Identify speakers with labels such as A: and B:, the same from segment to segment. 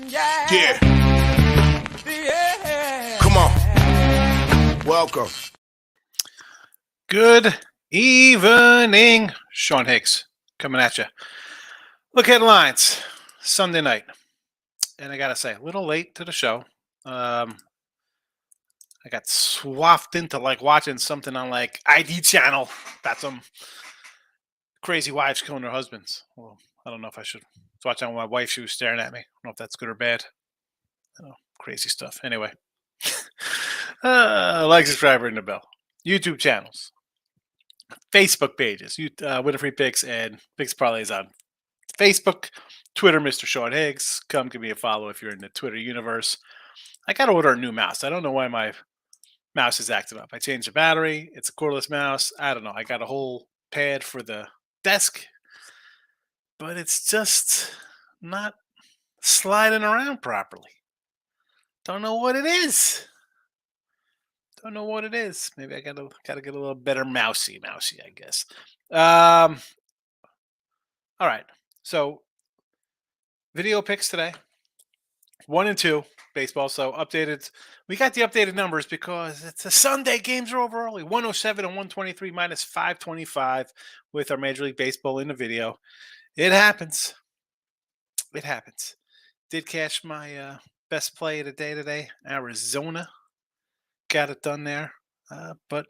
A: Yeah. Come on. Welcome.
B: Good evening. Sean Higgs coming at you. Look, headlines. Sunday night. And I got to say, a little late to the show. I got swapped into watching something on ID channel. That's some crazy wives killing their husbands. Well, I don't know if I should watch on my wife. She was staring at me. I don't know if that's good or bad. Crazy stuff. Anyway. Like, subscribe, ring the bell. YouTube channels. Facebook pages. Winifred Picks and Picks Parlays on Facebook. Twitter, Mr. Sean Higgs. Come give me a follow if you're in the Twitter universe. I got to order a new mouse. I don't know why my mouse is acting up. I changed the battery. It's a cordless mouse. I don't know. I got a whole pad for the desk, but it's just not sliding around properly. Don't know what it is. Maybe I gotta get a little better mousy, I guess. All right. So video picks today. 1 and 2 baseball. So updated. We got the updated numbers because it's a Sunday. Games are over early. 107 and 123 minus 525 with our Major League Baseball in the video. It happens. Did cash my best play of the day today. Arizona. Got it done there. But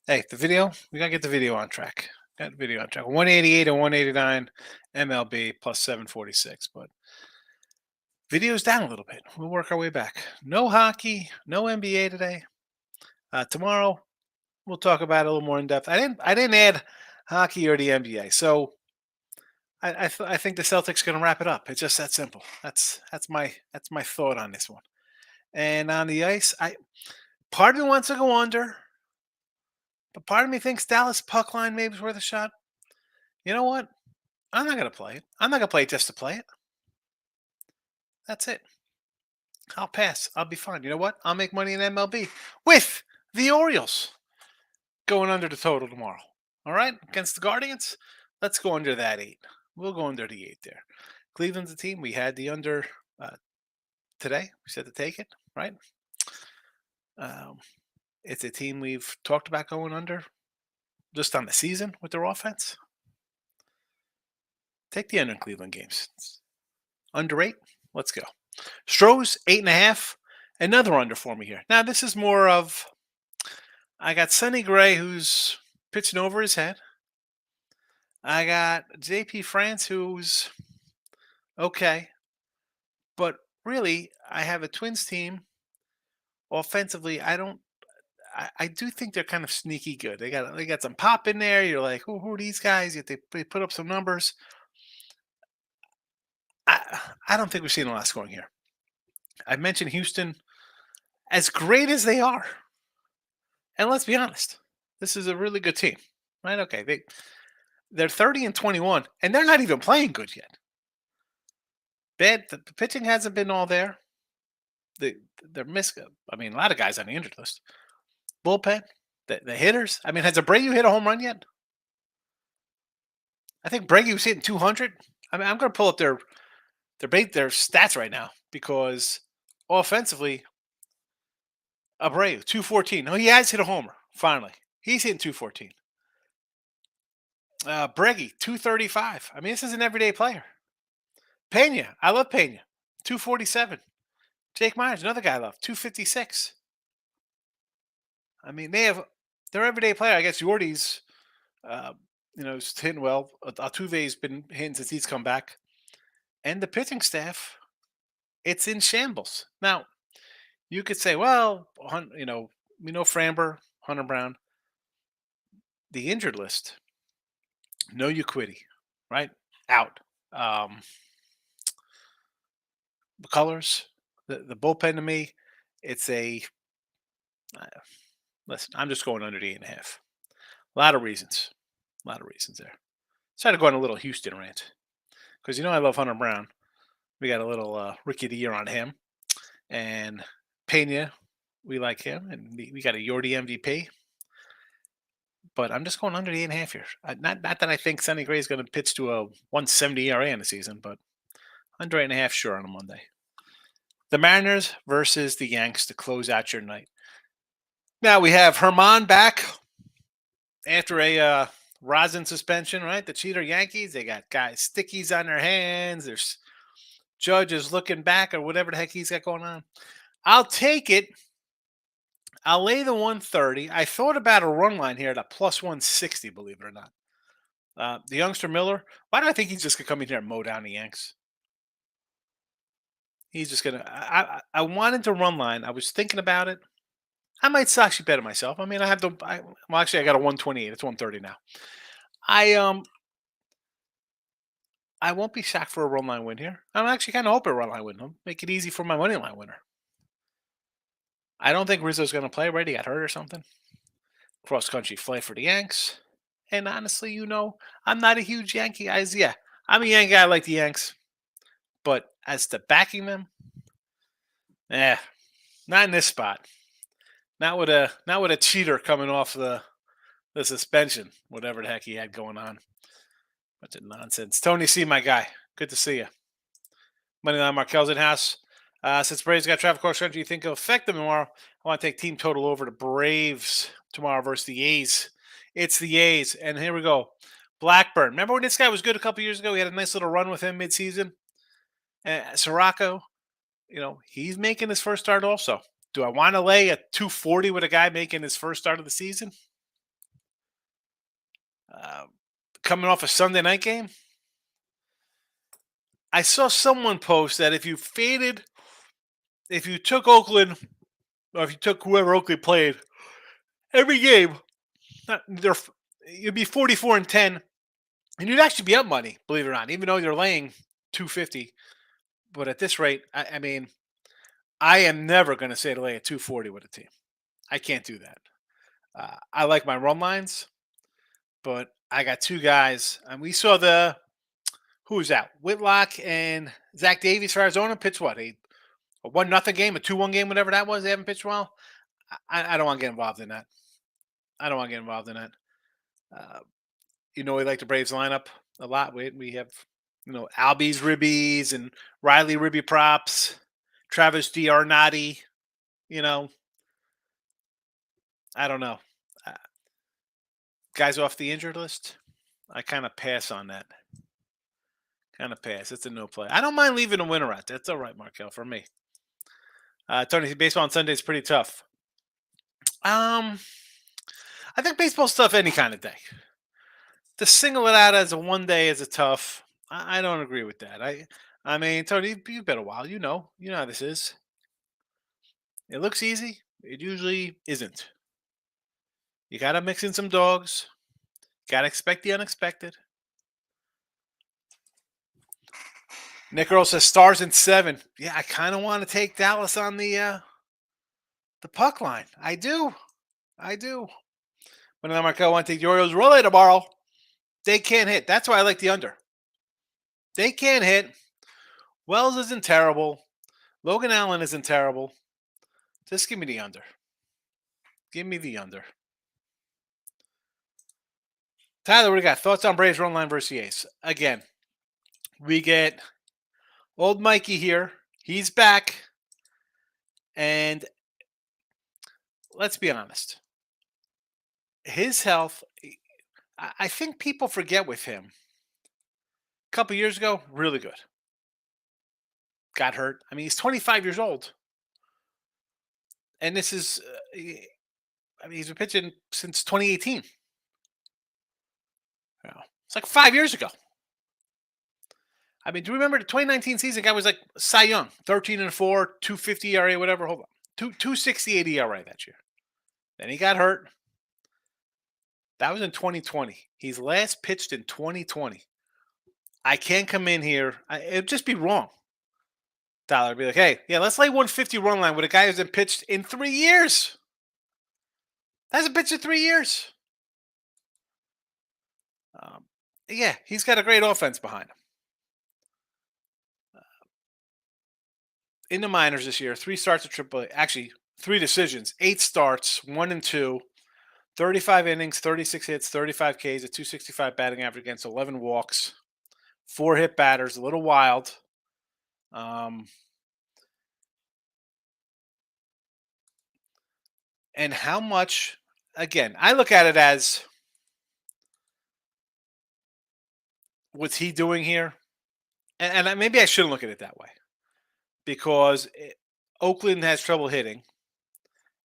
B: hey, the video, we got to get the video on track. 188 and 189 MLB plus 746. But video's down a little bit. We'll work our way back. No hockey, no NBA today. Tomorrow, we'll talk about it a little more in depth. I didn't add hockey or the NBA. So I think the Celtics are going to wrap it up. It's just that simple. That's my thought on this one. And on the ice, part of me wants to go under, but part of me thinks Dallas puck line maybe is worth a shot. You know what? I'm not going to play it. I'm not going to play it just to play it. That's it. I'll pass. I'll be fine. You know what? I'll make money in MLB with the Orioles going under the total tomorrow. All right? Against the Guardians, let's go under that 8. We'll go under the 8 there. Cleveland's the team. We had the under today. We said to take it, right? It's a team we've talked about going under just on the season with their offense. Take the under in Cleveland games. Under 8. Let's go. Stros, 8.5. Another under for me here. Now, this is more of, I got Sonny Gray, who's pitching over his head. I got JP France, who's okay. But really, I have a Twins team. Offensively, I do think they're kind of sneaky good. They got some pop in there. You're like, who are these guys? Yet they put up some numbers. I don't think we've seen a lot of scoring here. I mentioned Houston, as great as they are, and let's be honest, this is a really good team, right? Okay, they're 30 and 21, and they're not even playing good yet. The pitching hasn't been all there. They're missing. I mean, a lot of guys on the injured list. Bullpen, the hitters. I mean, has Abreu hit a home run yet? I think Abreu's hitting 200. I mean, I'm going to pull up their stats right now because offensively, Abreu 214. No, he has hit a homer. Finally, he's hitting 214. Breggy 235. I mean, this is an everyday player. Pena, I love Pena, 247. Jake Myers, another guy I love, 256. I mean, they're everyday player. I guess Yordi's, is hitting well. Altuve's been hitting since he's come back. And the pitching staff, it's in shambles. Now, you could say, well, we know Framber, Hunter Brown. The injured list, no Uquiddy, right? Out. The colors, the bullpen to me, it's a listen, I'm just going under the 8.5. A lot of reasons there. Try to go on a little Houston rant because I love Hunter Brown. We got a little rookie of the year on him, and Pena, we like him, and we got a Yordi MVP. But I'm just going under the 8.5 here. Not that I think Sonny Gray is going to pitch to a 170 ERA in the season, but under 8.5 sure on a Monday. The Mariners versus the Yanks to close out your night. Now we have Herman back after a rosin suspension, right? The cheater Yankees. They got guys stickies on their hands. There's judges looking back or whatever the heck he's got going on. I'll take it. I'll lay the 130. I thought about a run line here at a plus 160, believe it or not. The youngster Miller, why do I think he's just going to come in here and mow down the Yanks? He's just going to. I wanted to run line. I was thinking about it. I might actually bet it myself. I mean, I have the. Well, actually, I got a 128. It's 130 now. I I won't be shocked for a run line win here. I'm actually kind of hoping a run line win. I'll make it easy for my money line winner. I don't think Rizzo's going to play. Right? He got hurt or something. Cross country flight for the Yanks. And honestly, I'm not a huge Yankee guy. Yeah, I'm a Yankee guy. I like the Yanks. But as to backing them, not in this spot. Not with a cheater coming off the suspension, whatever the heck he had going on. Bunch of nonsense. Tony C, my guy. Good to see you. Moneyline Markel's in house. Since Braves got traffic cross country, you think it'll affect them tomorrow? I want to take team total over the Braves tomorrow versus the A's. It's the A's, and here we go. Blackburn. Remember when this guy was good a couple years ago? We had a nice little run with him midseason. Sirocco, he's making his first start also. Do I want to lay a 240 with a guy making his first start of the season? Coming off a Sunday night game? I saw someone post that if you took Oakland, or if you took whoever Oakland played, every game, you'd be 44-10, and you'd actually be up money, believe it or not, even though you're laying 250. But at this rate, I mean, I am never going to say to lay a 240 with a team. I can't do that. I like my run lines, but I got two guys, and we saw who's out? Whitlock and Zach Davies for Arizona pitched what? A 1-0 game, a 2-1 game, whatever that was. They haven't pitched well. I don't want to get involved in that. We like the Braves lineup a lot. We have, Albie's ribbies and Riley ribby props, Travis D'Arnati. I don't know. Guys off the injured list, I kind of pass on that. It's a no play. I don't mind leaving a winner out. That's all right, Markel, for me. Tony, baseball on Sunday is pretty tough. I think baseball's tough any kind of day. To single it out as a one day is a tough. I don't agree with that. I mean, Tony, you've been a while. You know how this is. It looks easy. It usually isn't. You got to mix in some dogs. Got to expect the unexpected. Nick Earl says stars in 7. Yeah, I kind of want to take Dallas on the puck line. I do. When I'm like, I want to take the Orioles relay tomorrow. They can't hit. That's why I like the under. They can't hit. Wells isn't terrible. Logan Allen isn't terrible. Just give me the under. Give me the under. Tyler, what do you got? Thoughts on Braves run line versus the A's? Again, we get old Mikey here. He's back. And let's be honest. His health, I think people forget with him. A couple years ago, really good. Got hurt. I mean, he's 25 years old. And this is, he's been pitching since 2018. It's like 5 years ago. I mean, do you remember the 2019 season? Guy was like Cy Young, 13-4, 250 ERA, whatever. Hold on, 268 ERA that year. Then he got hurt. That was in 2020. He's last pitched in 2020. I can't come in here. It'd just be wrong. Tyler would be like, hey, yeah, let's lay 150 run line with a guy who hasn't pitched in 3 years. Hasn't pitched in 3 years. Yeah, he's got a great offense behind him. In the minors this year, 3 starts at AAA. Actually, 3 decisions, 8 starts, 1 and 2, 35 innings, 36 hits, 35 Ks, a 265 batting average against 11 walks, 4 hit batters, a little wild. and how much, again, I look at it as what's he doing here? Maybe I shouldn't look at it that way because Oakland has trouble hitting,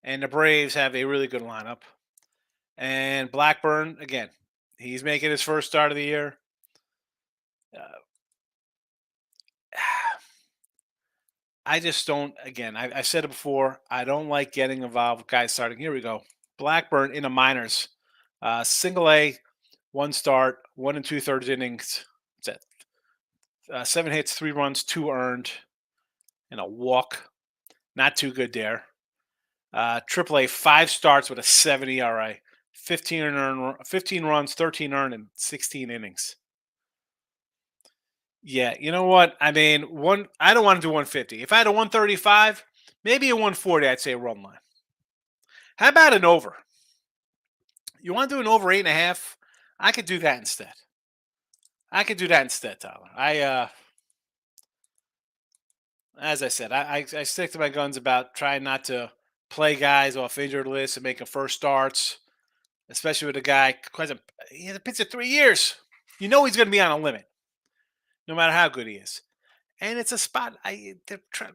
B: and the Braves have a really good lineup. And Blackburn, again, he's making his first start of the year. Uh, I just don't, again, I said it before, I don't like getting involved with guys starting. Here we go. Blackburn in the minors, single A, one start, 1 2/3 innings. That's it. 7 hits, 3 runs, 2 earned, and a walk. Not too good there. Triple A, 5 starts with a 7 ERA, 15 runs, 13 earned, and 16 innings. Yeah, you know what? I mean, I don't want to do 150. If I had a 135, maybe a 140, I'd say a run line. How about an over? You want to do an over 8.5? I could do that instead. Tyler. As I said, I stick to my guns about trying not to play guys off injured lists and making first starts, especially with a guy he hasn't pitched in 3 years. You know he's going to be on a limit, no matter how good he is. And it's a spot.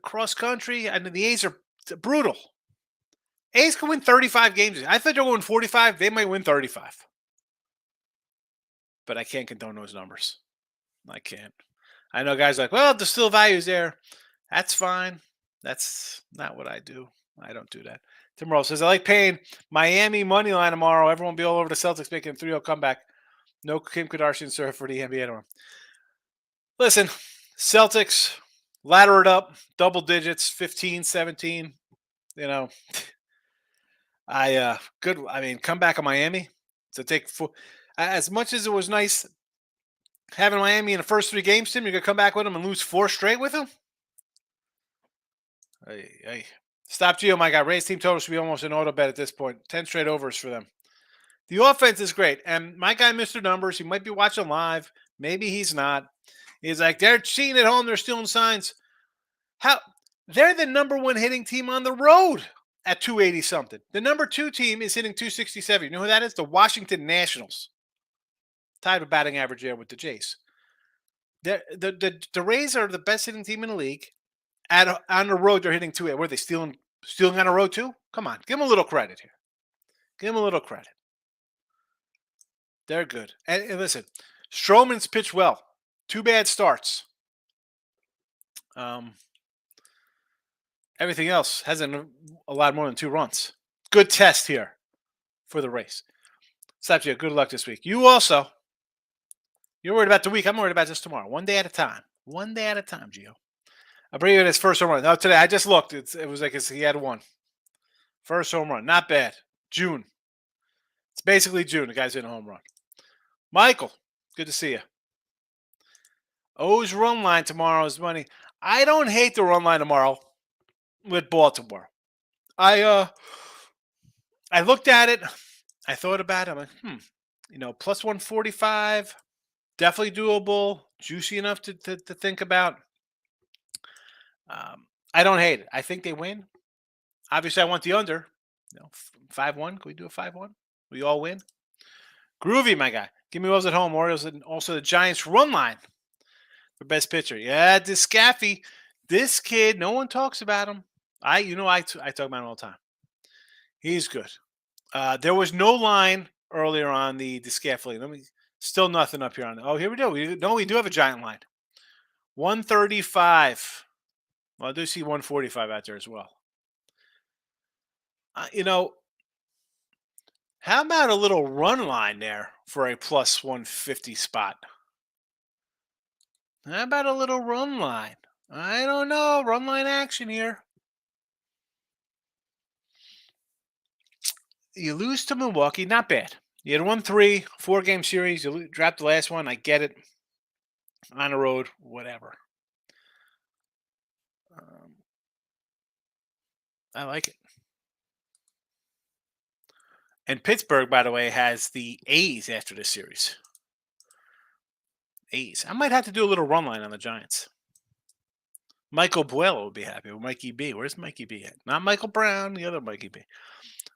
B: Cross country. I mean, the A's are brutal. A's can win 35 games. I thought they were going 45. They might win 35. But I can't condone those numbers. I can't. I know guys like, well, there's still values there. That's fine. That's not what I do. I don't do that. Tim Rose says, I like paying Miami money line tomorrow. Everyone will be all over the Celtics making a 3-0 comeback. No Kim Kardashian serve for the NBA tomorrow. Listen, Celtics, ladder it up, double digits, 15, 17. You know, good. I mean, come back in Miami to take as much as it was nice having Miami in the first 3 games, Tim, you're going to come back with them and lose 4 straight with them? Hey. Stop Gio, my guy. Raise team total should be almost an auto bet at this point. 10 straight overs for them. The offense is great. And my guy, Mr. Numbers, he might be watching live. Maybe he's not. He's like, they're cheating at home. They're stealing signs. They're the number 1 hitting team on the road at 280 something. The number 2 team is hitting 267. You know who that is? The Washington Nationals. Tied with batting average there with the Jays. The Rays are the best hitting team in the league. On the road, they're hitting 280. Were they stealing on the road too? Come on. Give them a little credit here. Give them a little credit. They're good. And listen, Stroman's pitched well. 2 bad starts. Everything else hasn't a lot more than 2 runs. Good test here for the race. Slapjia, good luck this week. You also. You're worried about the week. I'm worried about this tomorrow. One day at a time. One day at a time, Gio. I'll bring you his first home run. No, today I just looked. It was like he had 1. First home run. Not bad. June. It's basically June. The guy's in a home run. Michael, good to see you. O's run line tomorrow is money. I don't hate the run line tomorrow with Baltimore. I looked at it. I thought about it. I'm like, plus 145, definitely doable, juicy enough to think about. I don't hate it. I think they win. Obviously, I want the under. 5-1. Can we do a 5-1? We all win. Groovy, my guy. Give me Wolves at home. Orioles and also the Giants run line for best pitcher. Yeah, Scaffy. This kid, no one talks about him. I talk about him all the time. He's good. There was no line earlier on the Scaffy. Still nothing up here on. Oh, here we go. We do have a giant line. 135. Well, I do see 145 out there as well. How about a little run line there for a plus 150 spot? How about a little run line? I don't know. Run line action here. You lose to Milwaukee. Not bad. You had 1-3, 4-game series. You dropped the last one. I get it. On the road, whatever. I like it. And Pittsburgh, by the way, has the A's after this series. A's. I might have to do a little run line on the Giants. Michael Buello would be happy with Mikey B. Where's Mikey B at? Not Michael Brown, the other Mikey B.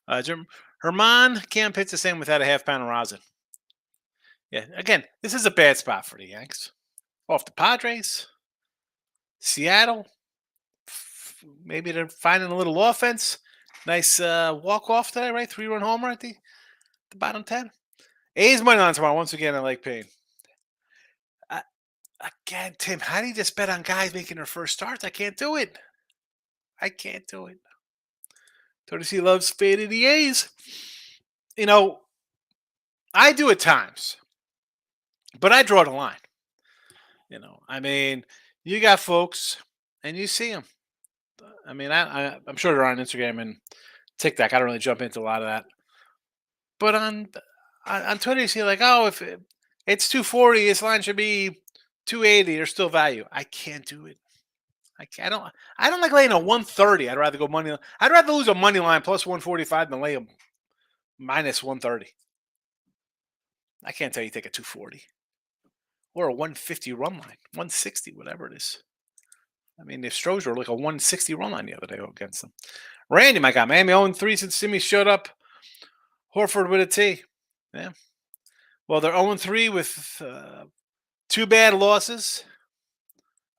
B: Herman can't pitch the same without a half pound of rosin. Yeah, again, this is a bad spot for the Yanks. Off the Padres, Seattle. Maybe they're finding a little offense. Nice walk off today, right? 3-run homer at the bottom 10. A's money line tomorrow. Once again, I like Payne. Again, Tim, how do you just bet on guys making their first starts? I can't do it. I can't do it. Tony loves fading the A's. You know, I do at times, but I draw the line. I mean, you got folks, and you see them. I mean, I'm sure they're on Instagram and TikTok. I don't really jump into a lot of that. But on Twitter, you see like, oh, if it's 240, this line should be 280. There's still value. I can't do it. I don't like laying a 130. I'd rather go money. I'd rather lose a money line plus 145 than lay a minus 130. I can't tell you take a 240 or a 150 run line, 160, whatever it is. I mean, the Astros were like a 160 run line the other day against them. Randy, my God, Miami 0-3 since Simi showed up. Horford with a T. Yeah. Well, they're 0-3 with 2 bad losses.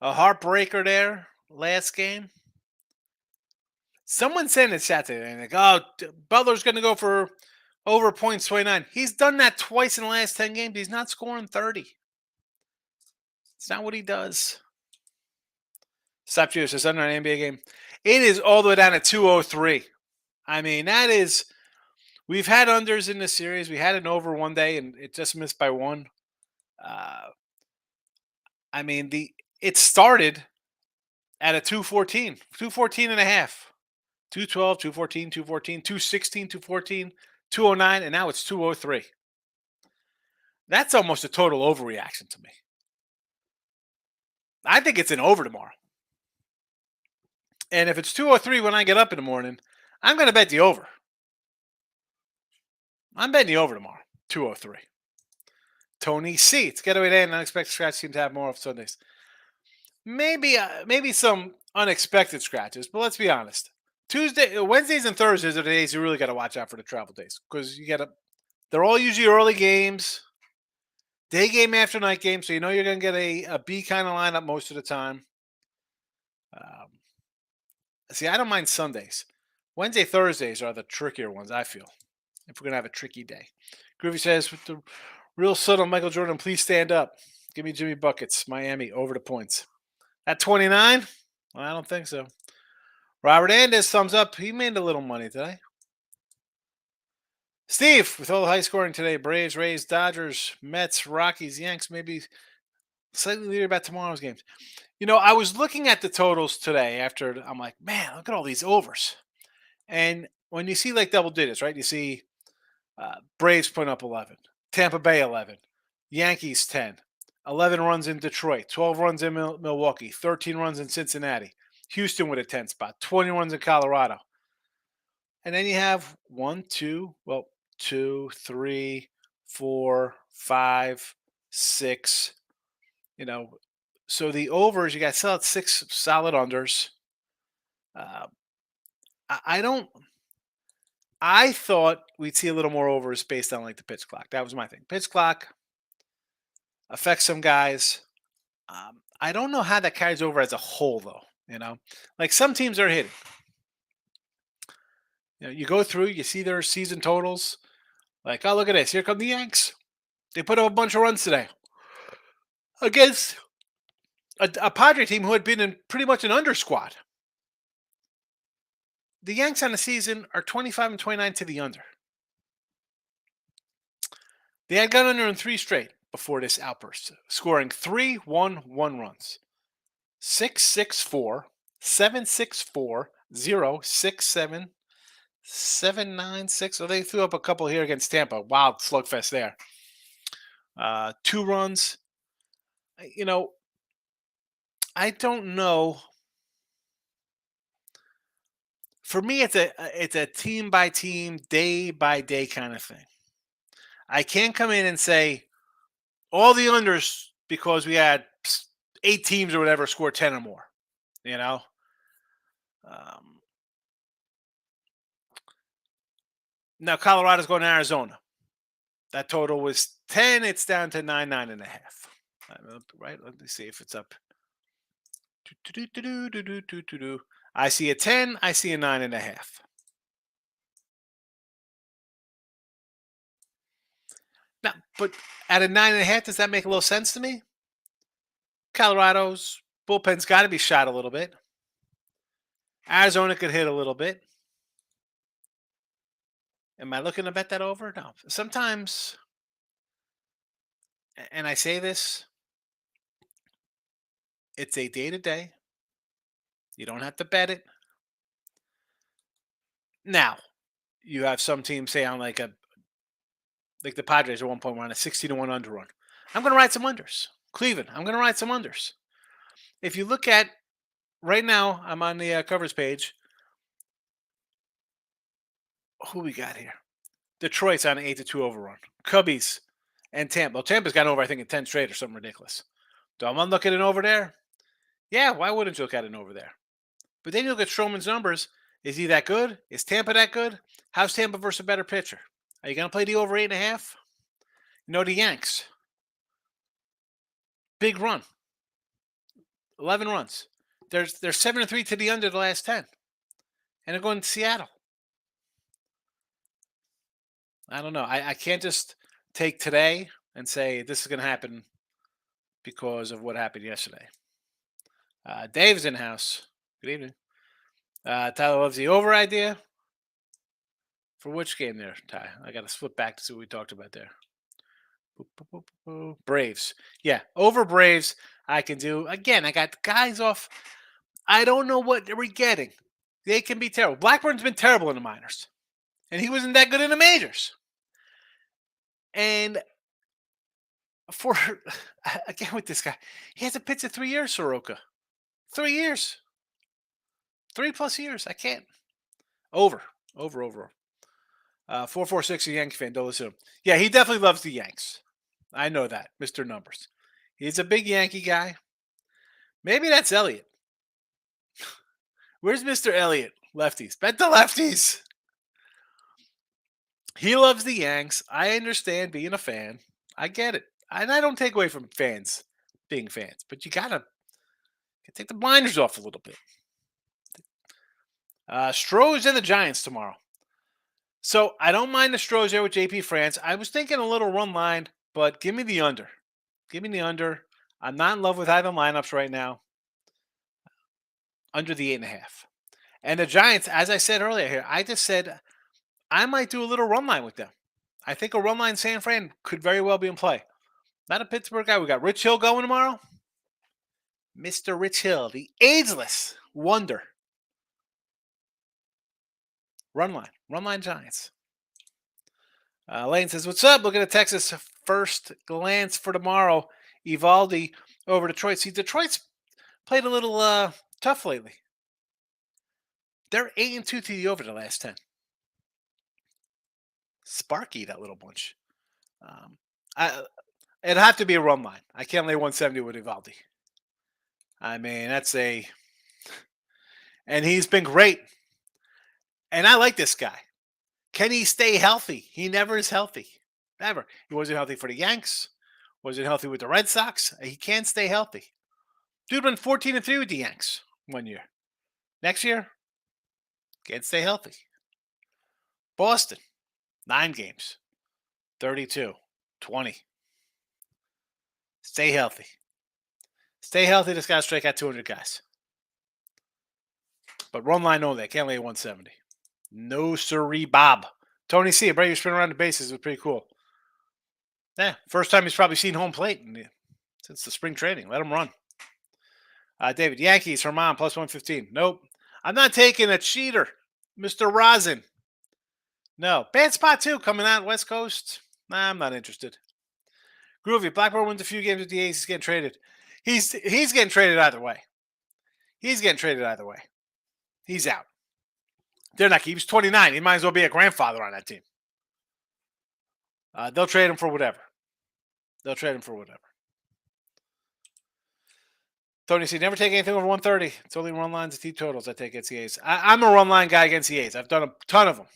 B: A heartbreaker there last game. Someone said in the chat today, like, oh, Butler's going to go for over points 29. He's done that twice in the last 10 games. He's not scoring 30. It's not what he does. Stop Juice says under an NBA game. It is all the way down to 203. I mean, that is. We've had unders in this series. We had an over one day, and it just missed by one. I mean, it started at a 214, 214 and a half. 212, 214, 214, 216, 214, 209, and now it's 203. That's almost a total overreaction to me. I think it's an over tomorrow. And if it's 203 when I get up in the morning, I'm going to bet the over. I'm betting the over tomorrow, 203. Tony C. It's getaway day and unexpected scratch seem to have more of Sundays. Maybe some unexpected scratches, but let's be honest. Wednesdays and Thursdays are the days you really got to watch out for the travel days because they're all usually early games, day game after night game, so you know you're going to get a B kind of lineup most of the time. See, I don't mind Sundays. Wednesday, Thursdays are the trickier ones, I feel, if we're going to have a tricky day. Groovy says, with the real subtle Michael Jordan, please stand up. Give me Jimmy Buckets, Miami, over the points. At 29? Well, I don't think so. Robert Andes, thumbs up. He made a little money today. Steve, with all the high scoring today, Braves, Rays, Dodgers, Mets, Rockies, Yanks, maybe slightly leery about tomorrow's games. I was looking at the totals today after, I'm like, man, look at all these overs. And when you see like double digits, right? You see Braves putting up 11, Tampa Bay 11, Yankees 10, 11 runs in Detroit, 12 runs in Milwaukee, 13 runs in Cincinnati, Houston with a 10 spot, 20 runs in Colorado. And then you have 2, 3, 4, 5, 6, so the overs, you got still at 6 solid unders. I thought we'd see a little more overs based on like the pitch clock. That was my thing. Pitch clock affects some guys. I don't know how that carries over as a whole, though. Like some teams are hitting. You go through, you see their season totals. Like, oh, look at this. Here come the Yanks. They put up a bunch of runs today against a Padre team who had been in pretty much an under squad. The Yanks on the season are 25 and 29 to the under. They had gone under in 3 straight before this outburst, scoring 3-1-1 runs. 6-6-4, 7-6-4, 0-6-7, 7-9-6. So they threw up a couple here against Tampa. Wild slugfest there. 2 runs. I don't know. For me, it's a team by team, day by day kind of thing. I can't come in and say all the unders because we had 8 teams or whatever score 10 or more. Now Colorado's going to Arizona. That total was 10. It's down to 9.5. Right? Let me see if it's up. I see a 10. I see a 9.5. Now, but at a 9.5, does that make a little sense to me? Colorado's bullpen's got to be shot a little bit. Arizona could hit a little bit. Am I looking to bet that over? No. Sometimes, and I say this, it's a day to day. You don't have to bet it. Now, you have some teams say on like the Padres at one point were on a 60-1 under run. I'm going to ride some unders. Cleveland, I'm going to ride some unders. If you look at right now, I'm on the covers page. Who we got here? Detroit's on an 8-2 overrun. Cubbies and Tampa. Well, Tampa's got over, I think, in 10 straight or something ridiculous. Do I want to look at it over there? Yeah, why wouldn't you look at it over there? But then you look at Stroman's numbers. Is he that good? Is Tampa that good? How's Tampa versus a better pitcher? Are you going to play the over 8.5? The Yanks. Big run. 11 runs. They're 7-3 to the under the last 10. And they're going to Seattle. I don't know. I can't just take today and say this is going to happen because of what happened yesterday. Dave's in house. Good evening. Tyler loves the over idea. For which game there, Ty? I got to flip back to see what we talked about there. Braves. Yeah, over Braves, I can do. Again, I got guys off. I don't know what we're getting. They can be terrible. Blackburn's been terrible in the minors. And he wasn't that good in the majors. And again with this guy, he hasn't pitched in 3 years, Soroka. 3 years. 3+ years. I can't. Over. 446 a Yankee fan. Don't listen to him. Yeah, he definitely loves the Yanks. I know that, Mr. Numbers. He's a big Yankee guy. Maybe that's Elliott. Where's Mr. Elliott? Lefties. Bet the lefties. He loves the Yanks. I understand being a fan. I get it. And I don't take away from fans being fans. But you got to take the blinders off a little bit. Stros and the Giants tomorrow. So I don't mind the Stros there with JP France. I was thinking a little run line, but give me the under. Give me the under. I'm not in love with either lineups right now. Under the 8.5. And the Giants, as I said earlier here, I just said I might do a little run line with them. I think a run line San Fran could very well be in play. Not a Pittsburgh guy. We got Rich Hill going tomorrow. Mr. Rich Hill, the ageless wonder. Run line Giants. Lane says, what's up? Looking at Texas first glance for tomorrow. Evaldi over Detroit. See, Detroit's played a little tough lately. They're 8-2 to the over the last 10. Sparky, that little bunch. It'd have to be a run line. I can't lay 170 with Evaldi. I mean, and he's been great. And I like this guy. Can he stay healthy? He never is healthy. Never. He wasn't healthy for the Yanks. Wasn't healthy with the Red Sox. He can't stay healthy. Dude went 14-3 with the Yanks 1 year. Next year, can't stay healthy. Boston, 9 games. 32, 20. Stay healthy. Stay healthy. This guy's strike out 200 guys. But run line only. I can't lay 170. No siree, Bob. Tony C. A Brady spin around the bases was pretty cool. Yeah, first time he's probably seen home plate since the spring training. Let him run. David, Yankees, Herman, plus 115. Nope. I'm not taking a cheater, Mr. Rosin. No. Bad spot, too, coming out West Coast. Nah, I'm not interested. Groovy, Blackburn wins a few games with the A's. He's getting traded. He's getting traded either way. He's out. They're not. He was 29. He might as well be a grandfather on that team. They'll trade him for whatever. Tony C. Never take anything over 130. It's only run lines and team totals I take against the A's. I'm a run line guy against the A's. I've done a ton of them.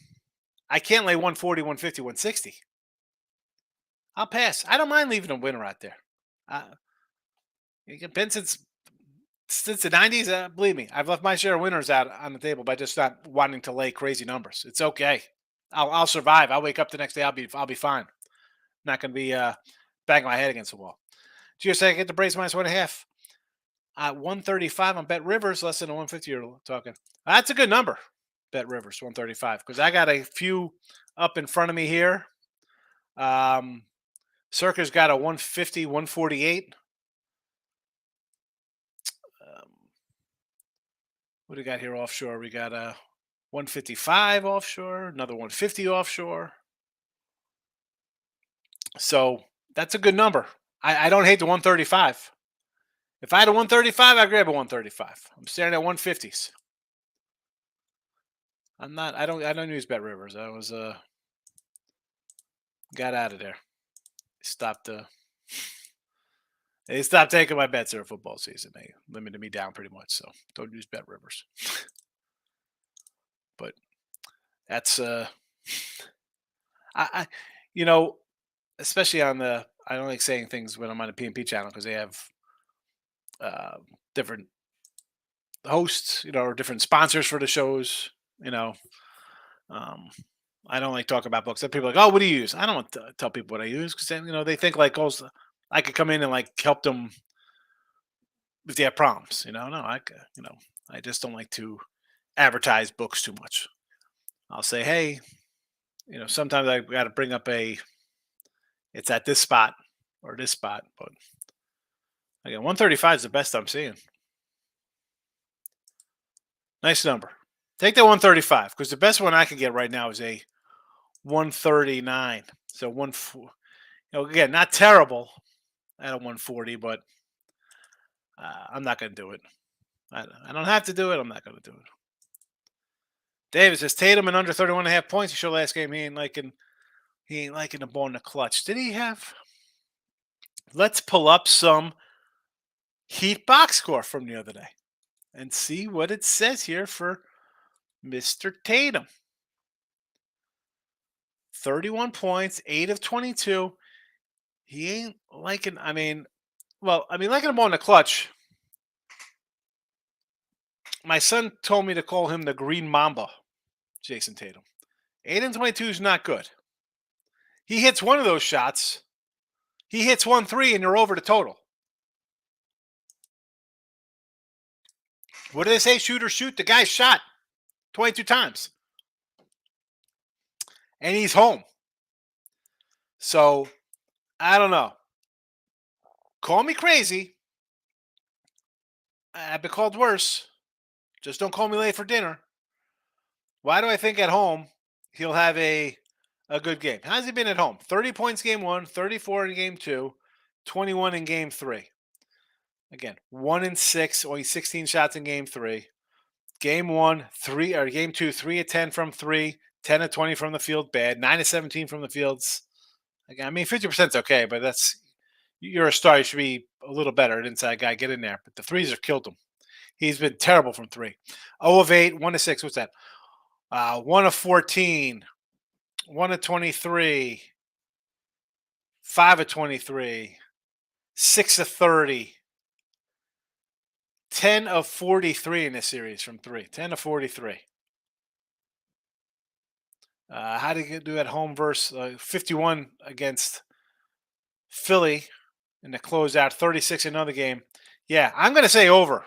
B: I can't lay 140, 150, 160. I'll pass. I don't mind leaving a winner out there. Uh, Ben, since the 90s, believe me, I've left my share of winners out on the table by just not wanting to lay crazy numbers. It's okay. I'll survive. I'll wake up the next day. I'll be fine. Not going to be banging my head against the wall. GSA, I get the Braves minus 1.5. 135 on Bet Rivers, less than a 150 you're talking. That's a good number. Bet Rivers, 135. Because I got a few up in front of me here. Circa's got a 150, 148. What do we got here offshore? We got a 155 offshore, another 150 offshore. So that's a good number. I don't hate the 135. If I had a 135, I'd grab a 135. I'm staring at 150s. I don't use Bet Rivers. I was got out of there. They stopped taking my bets during football season. They limited me down pretty much, so don't use Bet Rivers. But that's I especially on the, I don't like saying things when I'm on a PNP channel because they have different hosts, or different sponsors for the shows. I don't like talking about books. That people are like, oh, what do you use? I don't want to tell people what I use because then they think like, oh, I could come in and like help them if they have problems. No, I just don't like to advertise books too much. I'll say, hey, sometimes I got to bring up it's at this spot or this spot, but again, 135 is the best I'm seeing. Nice number. Take that 135 because the best one I can get right now is a 139. So again, not terrible at a 140, but I'm not going to do it. I don't have to do it. I'm not going to do it. David says Tatum and under 31.5 points. He showed last game he ain't liking the ball in the clutch. Did he have? Let's pull up some Heat box score from the other day and see what it says here for Mr. Tatum. 31 points, 8 of 22. He ain't liking, liking the ball in the clutch. My son told me to call him the Green Mamba, Jason Tatum. 8 and 22 is not good. He hits one of those shots. He hits 1-3 and you're over the total. What do they say? Shoot or shoot. The guy shot 22 times. And he's home. So, I don't know. Call me crazy. I've been called worse. Just don't call me late for dinner. Why do I think at home he'll have a good game? How's he been at home? 30 points game 1, 34 in game 2, 21 in game 3. Again, 1-6, only 16 shots in game 3. Game 1, 3 or game 2, 3 of 10 from 3, 10 of 20 from the field, bad. 9 of 17 from the fields. Again, 50% is okay, but you're a star. You should be a little better. An inside guy, get in there. But the threes have killed him. He's been terrible from 3. 0 of 8, 1 of 6. What's that? 1 of 14, 1 of 23, 5 of 23, 6 of 30, 10 of 43 in this series from 3. 10 of 43. How did he do at home versus 51 against Philly in the closeout, 36 another game. Yeah, I'm going to say over.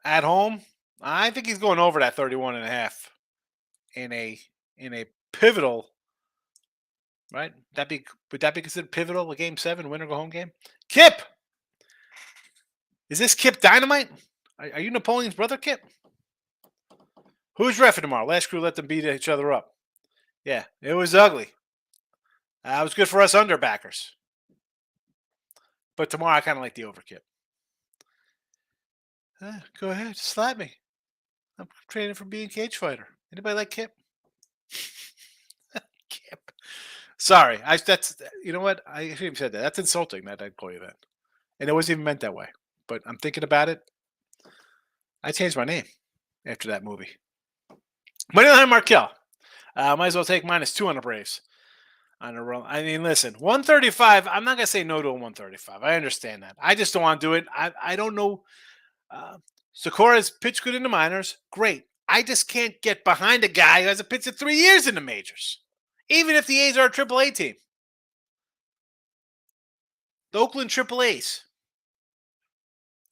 B: At home, I think he's going over that 31.5 in a pivotal, right? Would that be considered pivotal, a game 7, win or go home game? Kip! Is this Kip Dynamite? Are you Napoleon's brother, Kip? Who's reffing tomorrow? Last crew let them beat each other up. Yeah, it was ugly. It was good for us underbackers. But tomorrow I kind of like the over, Kip. Go ahead, slap me. I'm training for being cage fighter. Anybody like Kip? Kip. Sorry, that's you know what? I shouldn't have said that. That's insulting that I'd call you that. And it wasn't even meant that way. But I'm thinking about it. I changed my name after that movie. Moneyline Markel. Might as well take -2 on the Braves on a run. I mean, listen, 135. I'm not gonna say no to a 135. I understand that. I just don't want to do it. I don't know. Uh, Sakura's pitched good in the minors. Great. I just can't get behind a guy who hasn't pitched in 3 years in the majors, even if the A's are a AAA team. The Oakland AAAs.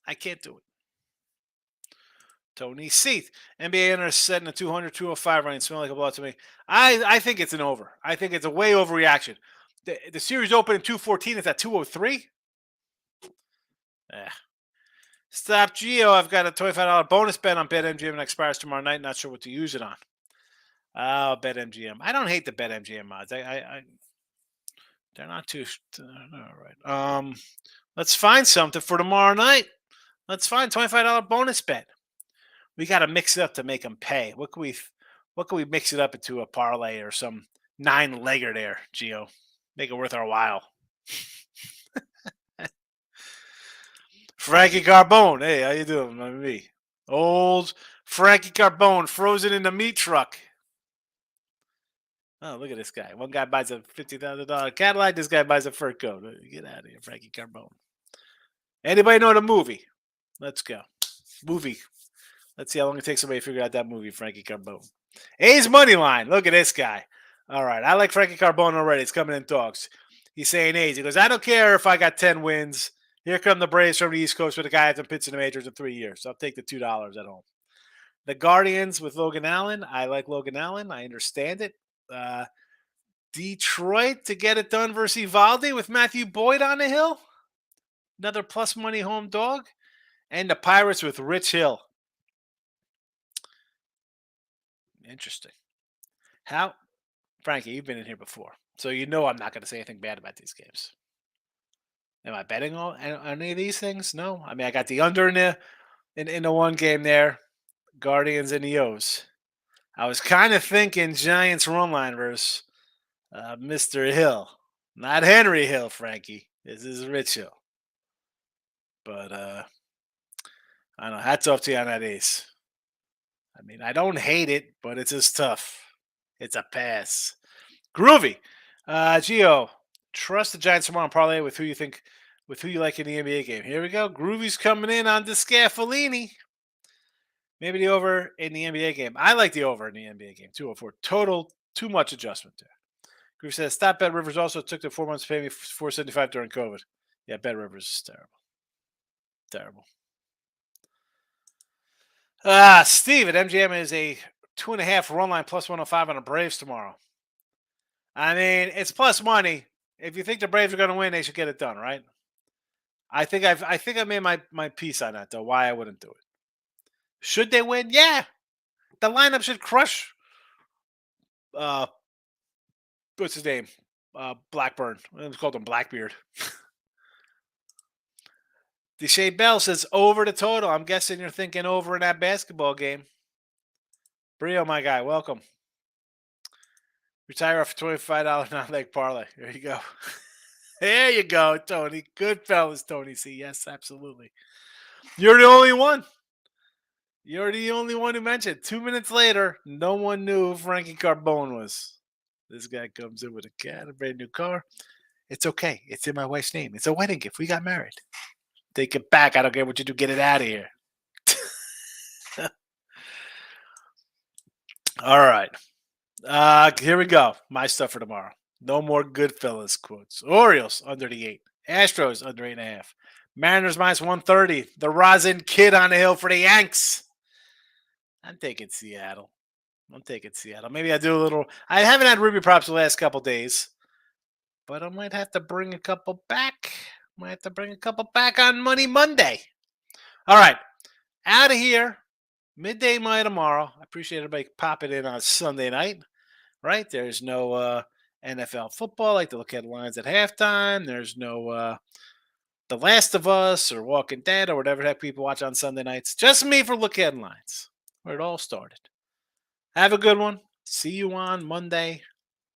B: I can't do it. Tony Seath. NBA enter setting a 200, 205 range. Smell like a blowout to me. I think it's an over. I think it's a way overreaction. The series opened in 214. It's at 203. Stop Geo. I've got a $25 bonus bet on BetMGM that expires tomorrow night. Not sure what to use it on. Oh, BetMGM. I don't hate the BetMGM mods. They're not too. All right. Let's find something for tomorrow night. Let's find $25 bonus bet. We got to mix it up to make them pay. What can we mix it up into a parlay or some 9-legger there, Gio? Make it worth our while. Frankie Carbone. Hey, how you doing? Me. Old Frankie Carbone frozen in the meat truck. Oh, look at this guy. One guy buys a $50,000 Cadillac. This guy buys a fur coat. Get out of here, Frankie Carbone. Anybody know the movie? Let's go. Movie. Let's see how long it takes somebody to figure out that movie, Frankie Carbone. A's money line. Look at this guy. All right. I like Frankie Carbone already. It's coming in talks. He's saying A's. He goes, I don't care if I got 10 wins. Here come the Braves from the East Coast with a guy that's pitched in the majors in 3 years. So I'll take the $2 at home. The Guardians with Logan Allen. I like Logan Allen. I understand it. Detroit to get it done versus Evaldi with Matthew Boyd on the hill. Another plus money home dog. And the Pirates with Rich Hill. Interesting. How, Frankie, you've been in here before, so you know I'm not going to say anything bad about these games. Am I betting on any of these things? No. I mean, I got the under in the one game there, Guardians and the O's. I was kind of thinking Giants run line versus Mr. Hill, not Henry Hill, Frankie. This is Rich Hill. But I don't know. Hats off to you on that ace. I mean, I don't hate it, but it's just tough. It's a pass. Groovy. Gio, trust the Giants tomorrow and parlay with who you like in the NBA game. Here we go. Groovy's coming in on Descafellini. Maybe the over in the NBA game. I like the over in the NBA game. 204. Total, too much adjustment there. Groovy says, stop Bet Rivers also took the 4 months to pay me $475 during COVID. Yeah, Bet Rivers is terrible. Terrible. Steve at MGM is a 2.5 run line plus 105 on the Braves tomorrow. I mean, it's plus money. If you think the Braves are going to win, they should get it done, right? I think I made my piece on that, though, why I wouldn't do it. Should they win? Yeah. The lineup should crush what's his name? Blackburn. Let's call him Blackbeard. Deshae Bell says over the total. I'm guessing you're thinking over in that basketball game. Brio, my guy, welcome. Retire off $25 non-leg parlay. There you go. There you go, Tony. Good fellas, Tony C. Yes, absolutely. You're the only one. You're the only one who mentioned. 2 minutes later, no one knew who Frankie Carbone was. This guy comes in with a cat, a brand new car. It's okay. It's in my wife's name. It's a wedding gift. We got married. Take it back. I don't care what you do. Get it out of here. All right. Here we go. My stuff for tomorrow. No more Goodfellas quotes. Orioles under the 8. Astros under 8.5. Mariners minus 130. The Rosin Kid on the hill for the Yanks. I'm taking Seattle. Maybe I do a little. I haven't had Ruby props the last couple days, but I might have to bring a couple back. On Money Monday. All right. Out of here. Midday my tomorrow. I appreciate everybody popping in on Sunday night. Right? There's no NFL football. I like to look at lines at halftime. There's no The Last of Us or Walking Dead or whatever the heck people watch on Sunday nights. Just me for look at lines. Where it all started. Have a good one. See you on Monday.